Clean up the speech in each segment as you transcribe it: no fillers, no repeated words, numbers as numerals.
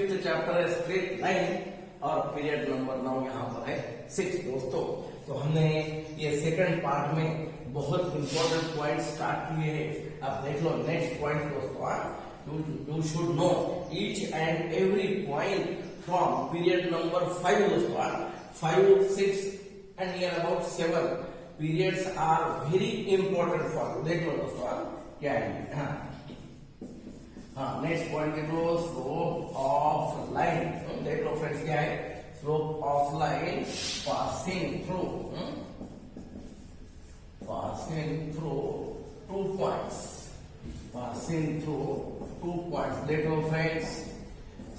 Fifth chapter है straight line और period number 9 यहाँ पर है 6 दोस्तों। तो हमने ये सेकंड पार्ट में बहुत इंपॉर्टेंट पॉइंट स्टार्ट किए हैं। अब देख लो नेक्स्ट पॉइंट दोस्तों, you should know each and every point from period number 5 दोस्तों। 5, 6 and near about 7 periods are very important for you। देख लो दोस्तों क्या है। हाँ नेक्स्ट पॉइंट देख लो, स्लोप ऑफ लाइन। देख लो फ्रेंड्स क्या है, slope of line passing through 2 points, passing through 2 points। देख लो friends,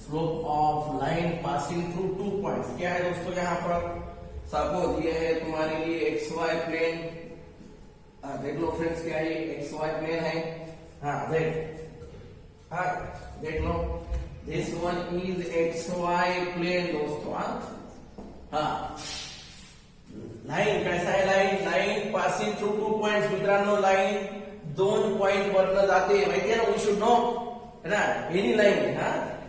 slope of line passing through 2 points क्या है दोस्तों। यहाँ पर सपोज ये है तुम्हारे लिए XY प्लेन। देख लो फ्रेंड्स क्या है, ये XY प्लेन है। हाँ देख लो, this one is XY plane दोस्तों। हाँ लाइन कैसा है, लाइन पासिंग थ्रू 2 points मित्रांनो। लाइन 2 पॉइंट वरनं जाते माहिती आहे ना, वी शुड नो है ना। Any line,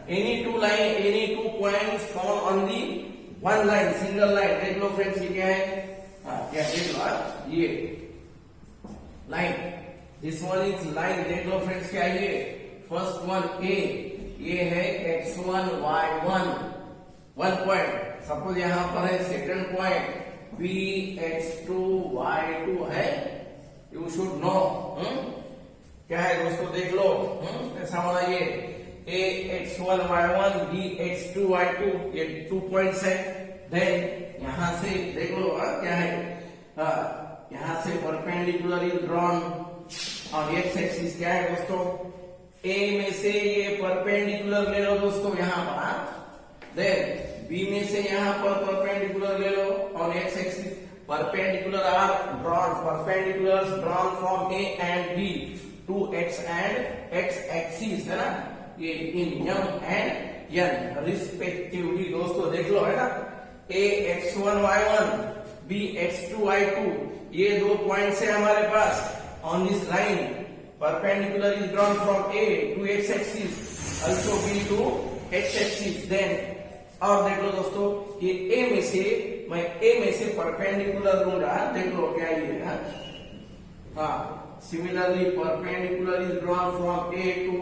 any two points found on the one line, single line. देख लो फ्रेंड्स ये क्या है, क्या देख लो ये line, this one is line. देख लो फ्रेंड्स क्या है, ये फर्स्ट वन ए, ये है x1 y1 1 पॉइंट। सपोज यहां पर है second point b x2 y2 है। यू शुड नो क्या है दोस्तों, देख लो कैसा होना ये a x1 y1 b x2 y2, ये 2 पॉइंट्स है। देन यहां से देख लो क्या है, यहां से परपेंडिकुलर इज ड्रॉन और x एक्सिस क्या है दोस्तों, A में से ये परपेंडिकुलर ले लो दोस्तों यहाँ पर। देन B में से यहाँ पर परपेंडिकुलर ले लो और x axis perpendicular are drawn, perpendiculars drawn from A and B to x and x axis है ना, ये इन m and n रिस्पेक्टिवली दोस्तों। देख लो है ना, A x1 y1 B x2 y2, ये 2 पॉइंट्स है हमारे pass on this line. Perpendicular is drawn from A to x axis, also B to x axis। Then और देख लो दोस्तों, ये A में से मैं A में से परपेंडिकुलर लूंगा। देख लो क्या ये है, similarly perpendicular is drawn from A to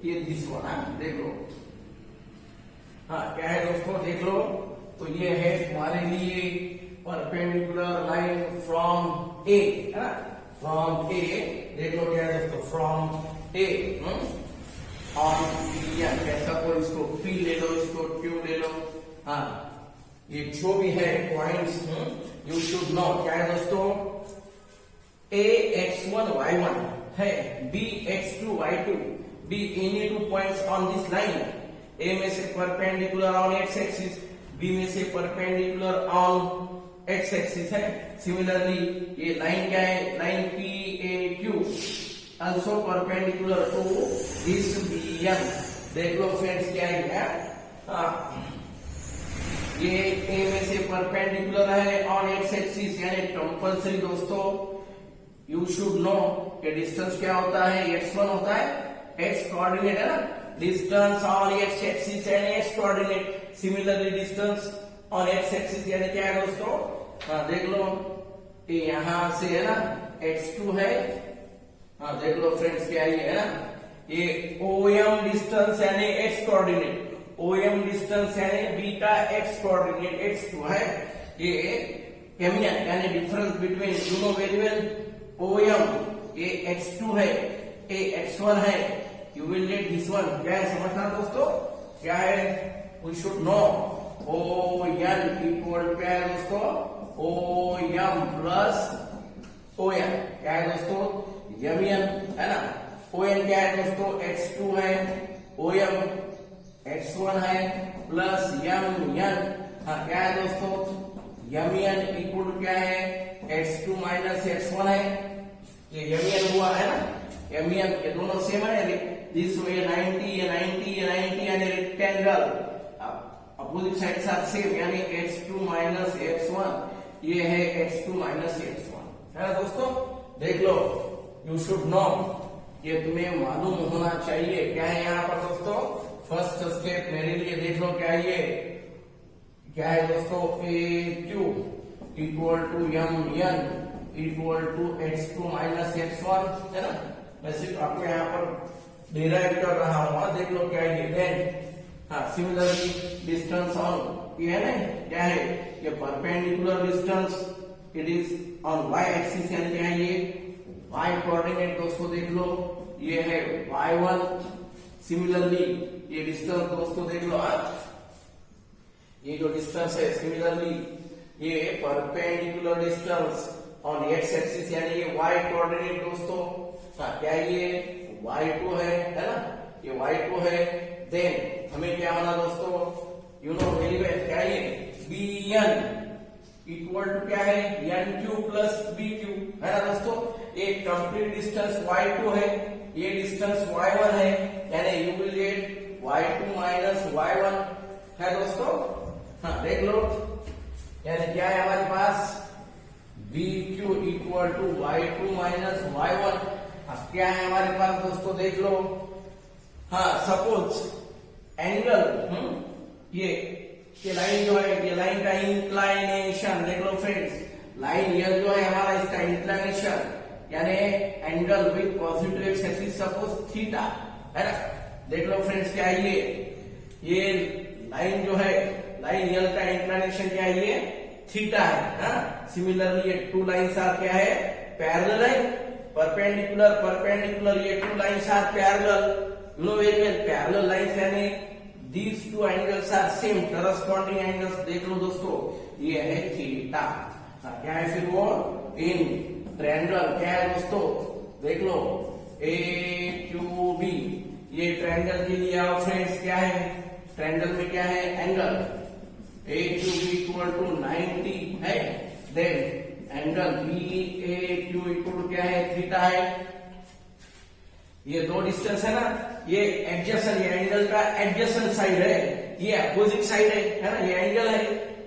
ये दिस वन। देख लो क्या है दोस्तों, देख लो तो ये है तुम्हारे लिए परपेंडिकुलर लाइन फ्रॉम A है ना, फ्रॉम A। देख लो क्या है दोस्तों, फ्रॉम A ऑन P, या कैसा कोई इसको P ले लो, इसको Q ले लो। ये जो भी है पॉइंट्स यू शुड नो क्या है दोस्तों, A x1 y1 है, B x2 y2, B any 2 points on this line. A में से perpendicular on x axis, B में से परपेंडिकुलर ऑन x एक्सिस है। सिमिलरली ये लाइन क्या है, line PAQ also perpendicular to this BN। देख लो फ्रेंड्स क्या है, ये A में से परपेंडिकुलर है ऑन x एक्सिस, यानी कंपल्सरी दोस्तों यू शुड नो कि डिस्टेंस क्या होता है, x1 होता है, x कोऑर्डिनेट है ना, डिस्टेंस ऑन x एक्सिस यानी x coordinate. Similarly distance on x axis यानी क्या है दोस्तों, देख लो ये यहां से है ना x2 है। देख लो फ्रेंड्स क्या है ना, ये OM डिस्टेंस यानी x कोऑर्डिनेट, OM डिस्टेंस यानी b का x कोऑर्डिनेट x2 है। ये MN यानी difference between, you know very well, OM ये x2 है, a x1 है, you will get this one. क्या है समझना दोस्तों, क्या है, we should know ON equal क्या है दोस्तों, OM प्लस ON क्या है दोस्तों, MN है ना। ON क्या है दोस्तों, x2 है, OM x1 है प्लस MN। क्या है दोस्तों, MN इक्वल क्या है, x2 माइनस x1 है, ये MN हुआ है ना। MN ये दोनों सेम है, दिस वे 90 ये 90 ये 90 यानी रेक्टेंगल, अपोजिट साइड साथ सेम, यानी x2 माइनस x1, ये है x2 माइनस x1 है ना दोस्तों। देख लो यू शुड नो, ये तुम्हें मालूम होना चाहिए। क्या है यहाँ पर दोस्तों, फर्स्ट स्टेप मेरे लिए देख लो क्या ये क्या है दोस्तों, A Q equal to M N equal to x2 minus x1 है ना। मैं सिर्फ आपको यहाँ पर डिराइव कर रहा हूँ, देख लो क्या है। देन हाँ सिमिलरली डिस्टेंस ऑन ये है ना क्या है, ये perpendicular distance it is on y axis यानी क्या है ये y कोऑर्डिनेट दोस्तों देख लो ये है y1। सिमिलरली ये डिस्टेंस दोस्तों देख लो ये जो डिस्टेंस है सिमिलरली ये perpendicular distance on x axis यानी ये y कोऑर्डिनेट दोस्तों क्या ये y2 है ना, ये y2 है। देन हमें क्या होना दोस्तों, यू नो वेरी वेल क्या ये bn इक्वल टू क्या है nq प्लस bq है ना दोस्तों। एक कंप्लीट डिस्टेंस y2 है, ये डिस्टेंस y1 है यानी you will gate y2 minus y1 है दोस्तों। हाँ देख लो यानी क्या है हमारे पास bq equal to y2 minus y1। अब क्या है हमारे पास दोस्तों देख लो, हाँ सपोज एंगल ये लाइन जो है ये लाइन का इंक्लाइनेशन देख लो फ्रेंड्स, लाइन ये जो है हमारा इसका इंक्लाइनेशन यानी angle with positive X axis suppose theta है ना। देख लो फ्रेंड्स क्या है ये लाइन जो है लाइन यल का इंक्लाइनेशन क्या है ये थीटा है। सिमिलरली ये टू लाइंस आर क्या है पैरेलल है, परपेंडिकुलर ये two lines are parallel, you know very well parallel lines यानी these two angles are same corresponding angles। देख लो दोस्तों ये है थीटा। क्या है फिर वो इन ट्रायंगल क्या है दोस्तों देख लो AQB, ये ट्रायंगल के लिए आओ फ्रेंड्स क्या है ट्रायंगल में क्या है एंगल AQB इक्वल टू 90 है। Then angle BAQ equal to क्या है थीटा है। ये दो डिस्टेंस है ना, ये एडजेसेंट ये एंगल का एडजेसेंट साइड है, ये अपोजिट साइड है ना। ये एंगल है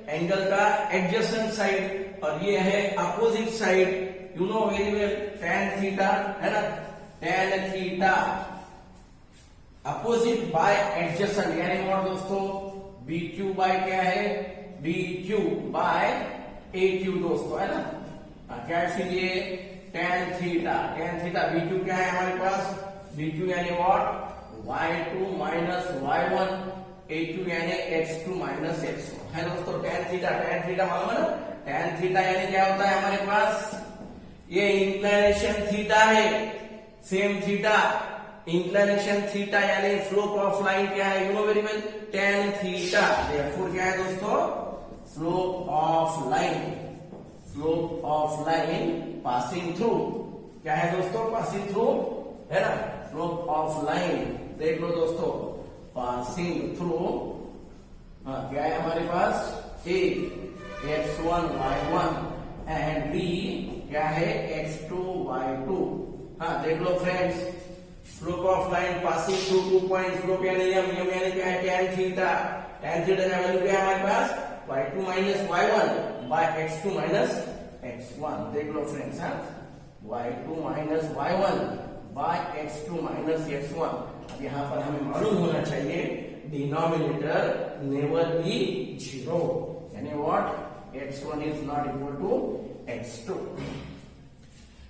एंगल का एडजेसेंट साइड और ये है opposite side, you know very well tan theta है ना। tan theta opposite bye adjacent यानी और दोस्तों BQ बाय क्या है BQ बाय AQ दोस्तों है ना। क्या है फिर ये tan थीटा BQ क्या है हमारे पास BQ यानी what y2 minus y1 AQ यानी x2 माइनस x1 है दोस्तों। tan थीटा मालूम है ना, tan थीटा यानी क्या होता है हमारे पास ये इंक्लिनेशन थीटा है, सेम थीटा इंक्लिनेशन थीटा यानी स्लोप ऑफ लाइन क्या है you know very well tan theta. Therefore क्या है दोस्तों slope of line passing through क्या है दोस्तों पासिंग थ्रू है ना। स्लोप ऑफ लाइन देख लो दोस्तों पासिंग थ्रू क्या है हमारे पास A x1 y1 and B क्या है x2 y2। देख लो friends slope of line passing through 2 point slope यानी यम यानी क्या है tan थीटा का वैल्यू क्या है हमारे पास y2 minus y1 by x2 minus x1। देख लो friends y2 minus y1 by x2 minus x1। अब यहाँ पर हमें मालूम होना चाहिए डिनोमिनेटर नेवर बी 0 यानी what x1 is not equal to x2।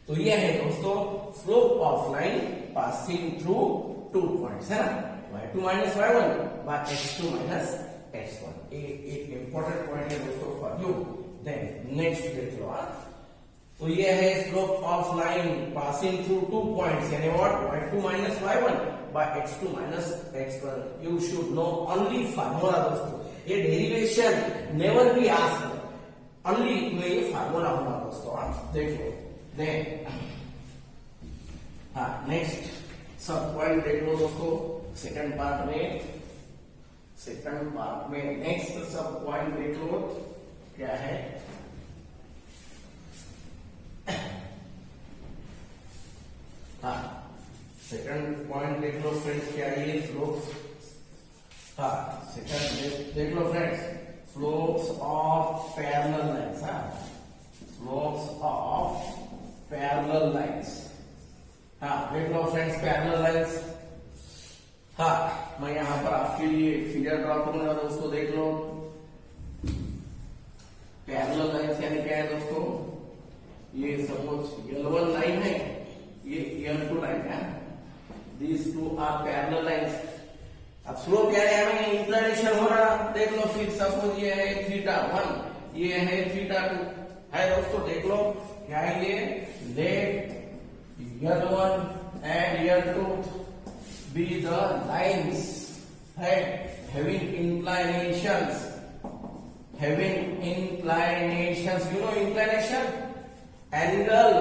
तो ये है दोस्तों slope of line passing through 2 points है ना y2 minus y1 by x2 minus x1। एक इंपॉर्टेंट पॉइंट है दोस्तों फॉर यू। देन नेक्स्ट देख लो तो ये है slope of line passing through 2 points यानी what y2 minus y1 by x2 minus x1। You should know only formula दोस्तों, ये derivation never be asked, only तुम्हें ये फार्मूला होगा दोस्तों। देखो देन नेक्स्ट सब पॉइंट देख लो दोस्तों सेकंड पार्ट में नेक्स्ट सब पॉइंट देख लो क्या है। सेकंड पॉइंट देख लो फ्रेंड्स क्या है ये स्लोप्स। सेकंड देख लो friends slopes of parallel lines. Slopes of parallel lines देख लो फ्रेंड्स पैरेलल लाइंस। हाँ, मैं यहाँ पर आपके लिए फिगर ड्रॉ करूंगा दोस्तों, देख लो। पैरेलल लाइन यानी क्या है दोस्तों, ये सपोज L1 लाइन है, ये L2 लाइन है, these two are parallel lines. अब स्लोप क्या है, हमें इंक्लिनेशन हो रहा, देख लो। फिर सपोज ये है θ1, ये है θ2 है दोस्तों, देख लो क्या है ये। Let L1 and L2 be the lines having inclinations, you know inclination, angle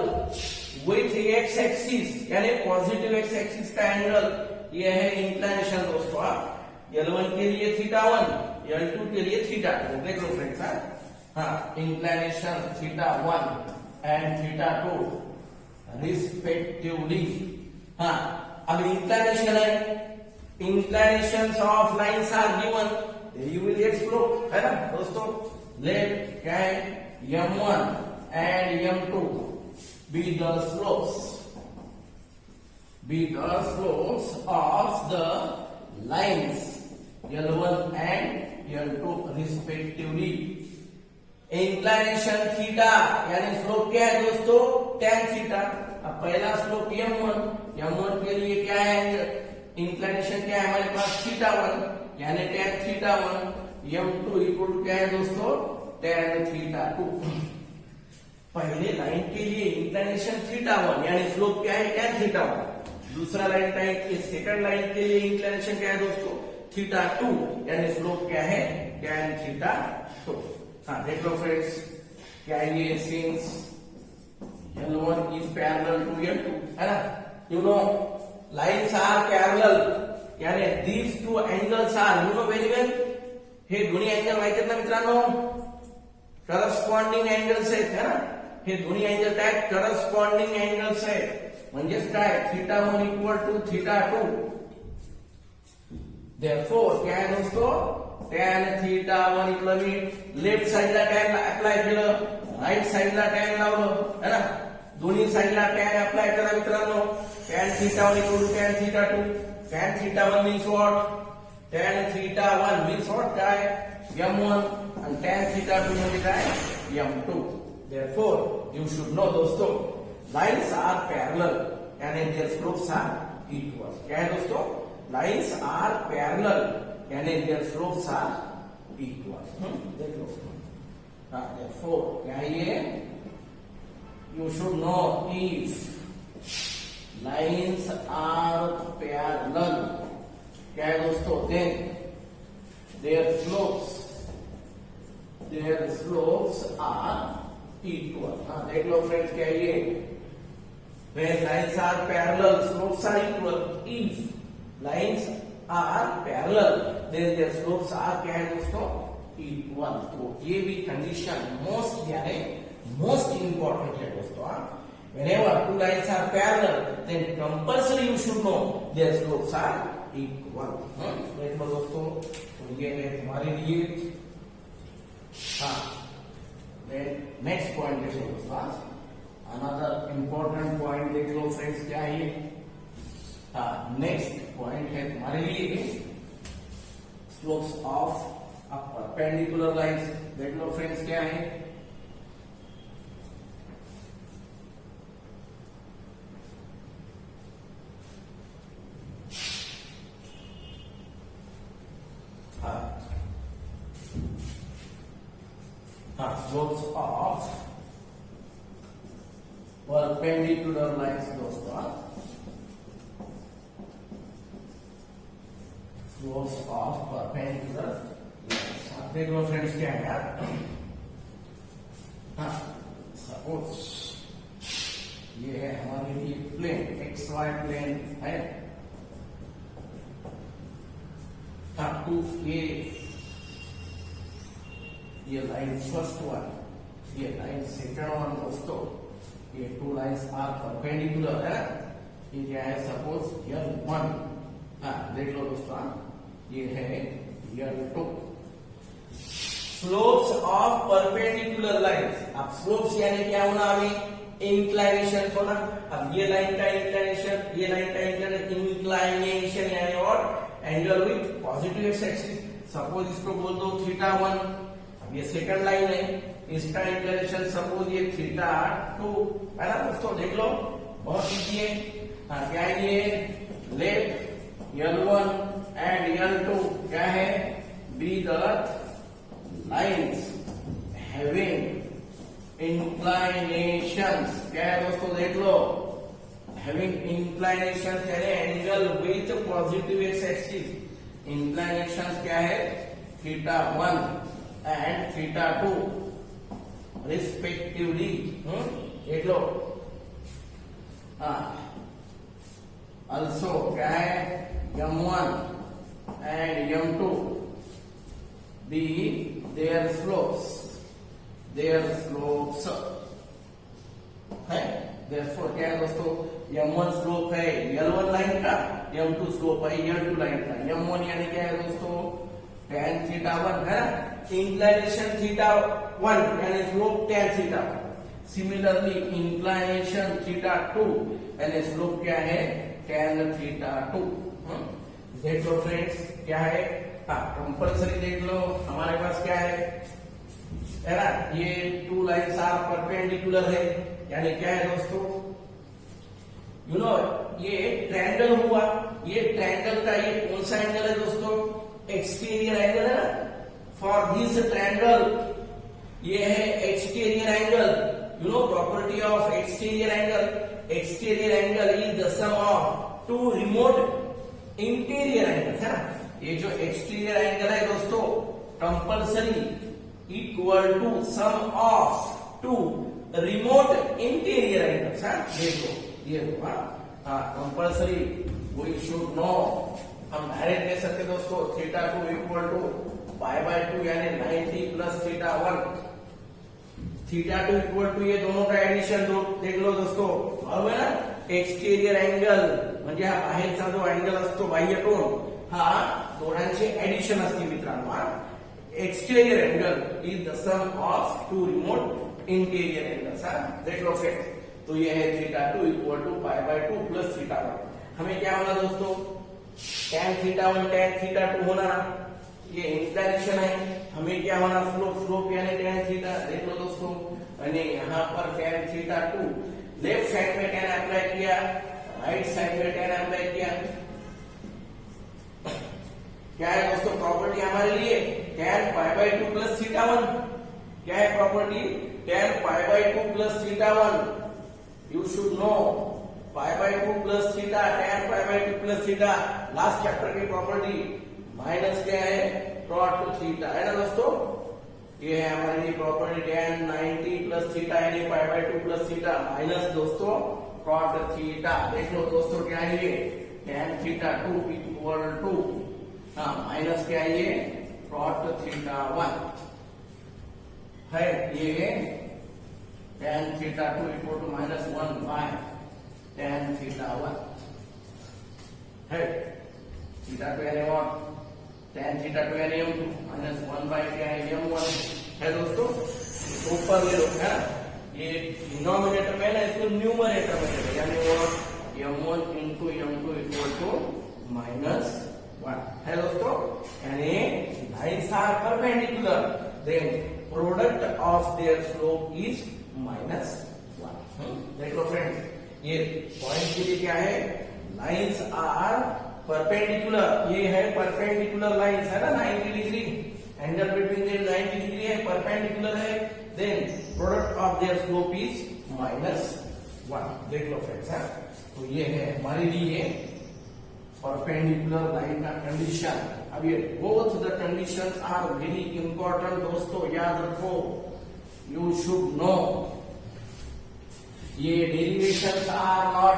with x axis यानी पॉजिटिव x axis का एंगल, ये है इंक्लिनेशन दोस्तों। L1 के लिए θ1, L2 के लिए θ2, देख लो फ्रेंड्स। हाँ, इंक्लिनेशन θ1 and θ2 रिस्पेक्टिवली। हाँ, अब इंक्लिनेशन है, inclinations of lines are given, you will get slope, है ना दोस्तों। लेट क्या है, M1 and M2 be the slopes of the lines L1 and L2 respectively। Inclination theta यानी स्लोप क्या है दोस्तों, tan थीटा। अब पहला स्लोप M1 के लिए क्या है, इंक्लिनेशन क्या है हमारे पास θ1 यानी tan θ1। M2 इक्वल टू क्या है दोस्तों, tan θ2। पहले लाइन के लिए इंक्लिनेशन θ1 यानी स्लोप क्या है, tan θ1। दूसरा लाइन का सेकंड लाइन के लिए इंक्लिनेशन क्या है दोस्तों, θ2 यानी स्लोप क्या है, tan θ2। हाँ, देख लो फ्रेंड्स, क्या ये since L1 is parallel to L2, है ना। You know lines are parallel यानी these two angles are, you know very well, हे दोन्ही अँगल माहिती आहेत ना मित्रांनो, करस्पॉन्डिंग अँगल्स आहेत, है ना। हे दोन्ही अँगल काय, करस्पॉन्डिंग अँगल्स आहेत, म्हणजेच काय θ1 इक्वल टू θ2। Therefore क्या है दोस्तों, tan θ1 इक्वल लेफ्ट साइडला tan अप्लाय केलं, राईट साइडला tan लावलं, है ना। दोन्ही साइडला tan अप्लाय करा मित्रांनो। tan θ1 equal to tan θ2, tan θ1 means what, tan θ1 means what काय, M1 and tan θ2 म्हणजे काय, M2। Therefore you should know दोस्तों, lines are parallel and their slopes are equal। क्या है दोस्तों, lines are parallel यानी their slopes are equal। देख लो। हाँ, therefore क्या है ये, you should know if lines are parallel, क्या है दोस्तों, then their slopes are equal। हाँ, देख लो फ्रेंड्स, क्या है ये, when lines are parallel slopes are equal, if lines are parallel then their slopes are क्या है दोस्तों, equal। तो ये भी कंडीशन मोस्ट यानी मोस्ट इंपॉर्टेंट है दोस्तों। whenever two lines are parallel then compulsory you should know their slopes are equal। देख लो दोस्तों, तो ये है तुम्हारे लिए। हाँ, नेक्स्ट पॉइंट देखो दोस्तों, अनदर इंपॉर्टेंट पॉइंट देख लो फ्रेंड्स, क्या है। हाँ, नेक्स्ट पॉइंट है तुम्हारे लिए स्लोप्स ऑफ परपेंडिकुलर लाइंस। देख लो फ्रेंड्स, क्या है। Slopes of perpendicular lines दोस्तों, slopes of perpendicular lines। आप देख लो फ्रेंड्स, क्या है यार। हाँ, सपोज ये है हमारे लिए प्लेन, एक्स वाई प्लेन है। हाँ, टू ये लाइन फर्स्ट वन, ये लाइन सेकंड वन दोस्तों, ये टू लाइंस आर परपेंडिकुलर, है ना। ये क्या है, सपोज L1। हाँ, देख लो दोस्तों, ये है L2। Slopes of perpendicular lines. अब स्लोप्स यानी क्या होना, अभी इंक्लाइनेशन होना। अब ये लाइन का इंक्लाइनेशन, ये लाइन का इंक्लाइनेशन यानी और angle with positive X axis. Suppose इसको बोल दो θ1, ये सेकंड लाइन है, इसका इंक्लिनेशन सपोज ये θ2 है ना दोस्तों, देख लो बहुत इजी है। हाँ क्या है ये, लेट L1 एंड L2 क्या है, be the lines having inclinations, क्या है दोस्तों देख लो, हैविंग इंक्लाइनेशंस यानी angle with positive X axis. Inclinations क्या है, θ1 एंड θ2 रिस्पेक्टिवली, देख लो। ऑल्सो क्या है, M1 and M2 be their slopes है। देयरफॉर क्या है दोस्तों, M1 स्लोप है L1 लाइन का, M2 स्लोप है L2 लाइन का। M1 यानी क्या है दोस्तों, tan θ1 है ना, इंक्लाइनेशन θ1 यानी स्लोप tan θ1। सिमिलरली इंक्लाइनेशन θ2 यानी स्लोप क्या है, tan θ2। देख लो फ्रेंड्स क्या है, हाँ कंपल्सरी देख लो, हमारे पास क्या है ना, ये टू लाइन्स आर परपेंडिकुलर है, यानी क्या है दोस्तों, यू नो ये ट्रायंगल हुआ, ये ट्रायंगल का ये कौन सा एंगल है दोस्तों, एक्सटीरियर एंगल है ना। फॉर दिस ट्रायंगल ये है exterior angle, you know property of exterior angle is the sum of two remote interior angle है ना। ये जो एक्सटीरियर एंगल है दोस्तों compulsory equal to sum of two remote interior angles है। देखो ये हुआ, हाँ कंपल्सरी वी शुड नो। हम डायरेक्ट ले सकते दोस्तों, θ2 इक्वल टू π/2 यानी 90 प्लस θ1। θ2 इक्वल टू ये दोनों का एडिशन दो, देख लो दोस्तों, बरोबर है ना। एक्सटीरियर एंगल म्हणजे हा बाहेरचा जो अँगल असतो बाह्यकोन, हा दोघांचे एडिशन असते मित्रांनो। Exterior angle is the sum of two remote interior angles. देख लो फ्रेंड्स, तो ये है θ2 इक्वल टू π/2 प्लस θ1। हमें क्या होना दोस्तों, tan θ1 tan θ2 होना ना, ये इंक्लिनेशन है, हमें क्या होना स्लोप यानी tan θ। देख लो दोस्तों, यानी यहाँ पर tan θ2, लेफ्ट साइड में tan अप्लाई किया, राइट साइड में tan अप्लाई किया। क्या है दोस्तों प्रॉपर्टी हमारे लिए, tan π/2 प्लस θ1। क्या है property, tan π/2 plus θ1। You should know π/2 plus θ, tan π/2 plus θ, last chapter की प्रॉपर्टी। माइनस क्या है, cot θ है ना दोस्तों। ये है हमारे लिए प्रॉपर्टी tan 90 प्लस θ यानी π/2 प्लस θ माइनस दोस्तों cot θ। देख लो दोस्तों क्या है ये, tan θ2 इक्वल टू माइनस क्या है ये cot θ1 है। ये tan θ2 equal to minus 1 by tan θ1 है। θ2 यानी what, tan θ2 यानी M2 माइनस 1 बाय क्या है M1 है दोस्तों। ऊपर ले लो है, ये डिनोमिनेटर में ना, इसको न्यूमरेटर में ले लो, यानी what M1 into M2 equal to minus 1 है दोस्तों। यानी lines are perpendicular, then product of their slope is minus 1। देख लो फ्रेंड्स, ये पॉइंट के लिए क्या है, लाइन्स आर परपेंडिकुलर, ये है परपेंडिकुलर लाइन्स है ना, 90 degree angle between them 90 degree है, परपेंडिकुलर है, then product of their slope is minus 1। देख लो फ्रेंड्स, तो ये है हमारे लिए परपेंडिकुलर लाइन का कंडीशन। अब ये both the conditions are very important दोस्तों, याद रखो, यू शुड नो। ये derivations are not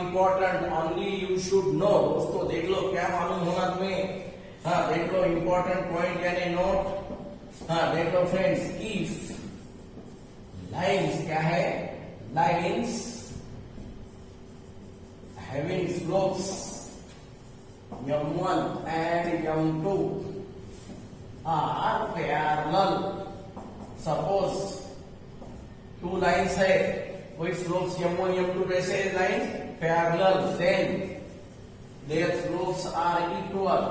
important, only you should know दोस्तों। देख लो क्या मालूम होना तुम्हें, हाँ देख लो इंपॉर्टेंट पॉइंट यानी नोट। हाँ देख लो फ्रेंड्स, इफ लाइन्स क्या है, lines having slopes M1 and M2 are parallel. Suppose two lines है, कोई slopes M1 M2 कैसे line parallel, then their slopes are equal,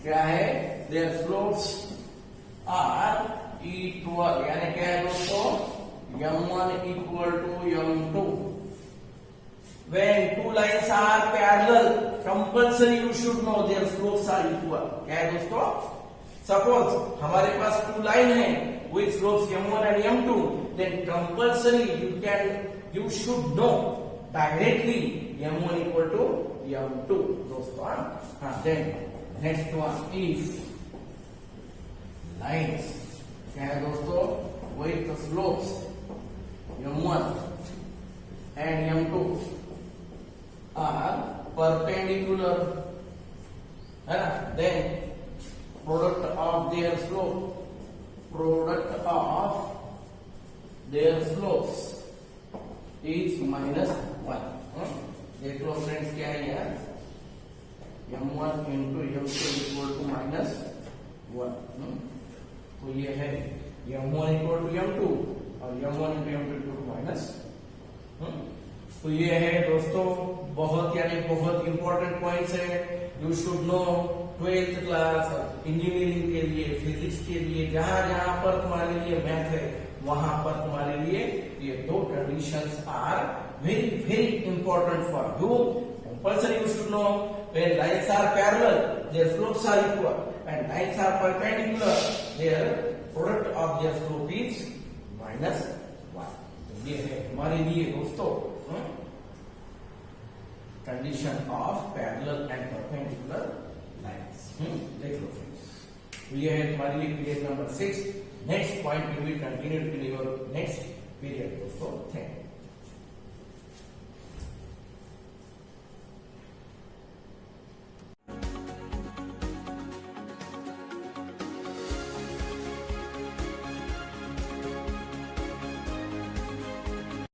क्या है, देयर स्लोप्स आर इक्वल, यानी क्या है दोस्तों, m1 equal to m2. When two lines are parallel, compulsory you should know their slopes are equal. क्या है दोस्तों, सपोज हमारे पास टू लाइन है with slopes m1 and m2, then compulsory you should know directly m1 equal to m2 दोस्तों. हाँ, then next one, if lines क्या है दोस्तों with the slopes m1 and m2 are perpendicular, है ना, then product of their slopes is -1. देख लो friends, क्या है यार, m1 into m2 equal to -1. तो ये है m1 equal to m2 और m1 into m2 equal to -1. तो ये है दोस्तों बहुत यानी बहुत इंपॉर्टेंट पॉइंट्स है, you should no 12th class engineering के लिए, फिजिक्स के लिए, जहां जहां पर तुम्हारे लिए मैथ है वहां पर तुम्हारे लिए ये दो conditions are very very important for you. Compulsory you should know when lines are parallel their slopes are equal and lines are perpendicular their product of their slope is -1. ये है हमारे लिए दोस्तों condition of parallel and perpendicular lines. देख लो friends, तो ये है हमारे लिए period number 6. Next point will be continued in your next period दोस्तों. Thank you.